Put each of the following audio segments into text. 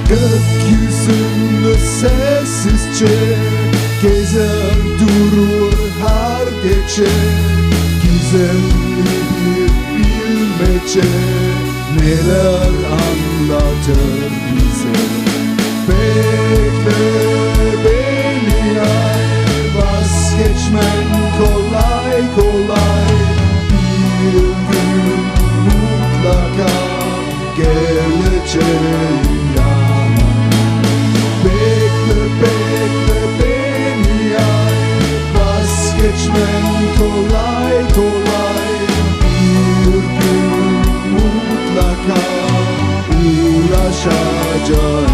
Gökyüzünde sessizce gezer durur her gece. Gizemli bir bilmece neler anlatır bize. Bekle beni ay, vazgeçmen kolay kolay. Bir gün mutlaka geleceğim yanına. Bekle bekle beni ay, vazgeçmen kolay kolay. Bir gün mutlaka uğraşacağım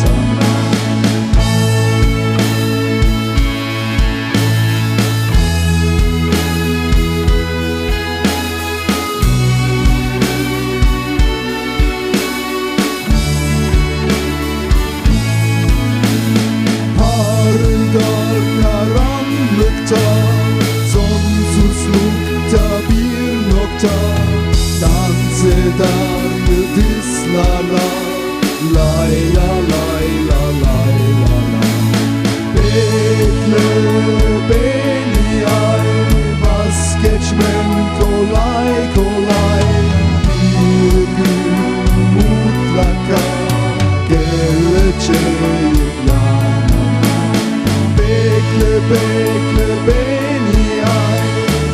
sana. Karanlıkta, sonsuzlukta bir nokta dans eder yıldızlarla. Lay la lay la lay la la. Bekle beni ay, vazgeçmem kolay kolay. Bir gün mutlaka geleceğim yanına. Bekle bekle beni ay,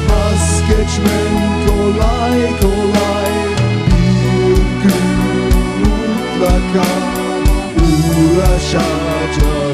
vazgeçmem kolay kolay. Bir gün mutlaka uğraşacağım.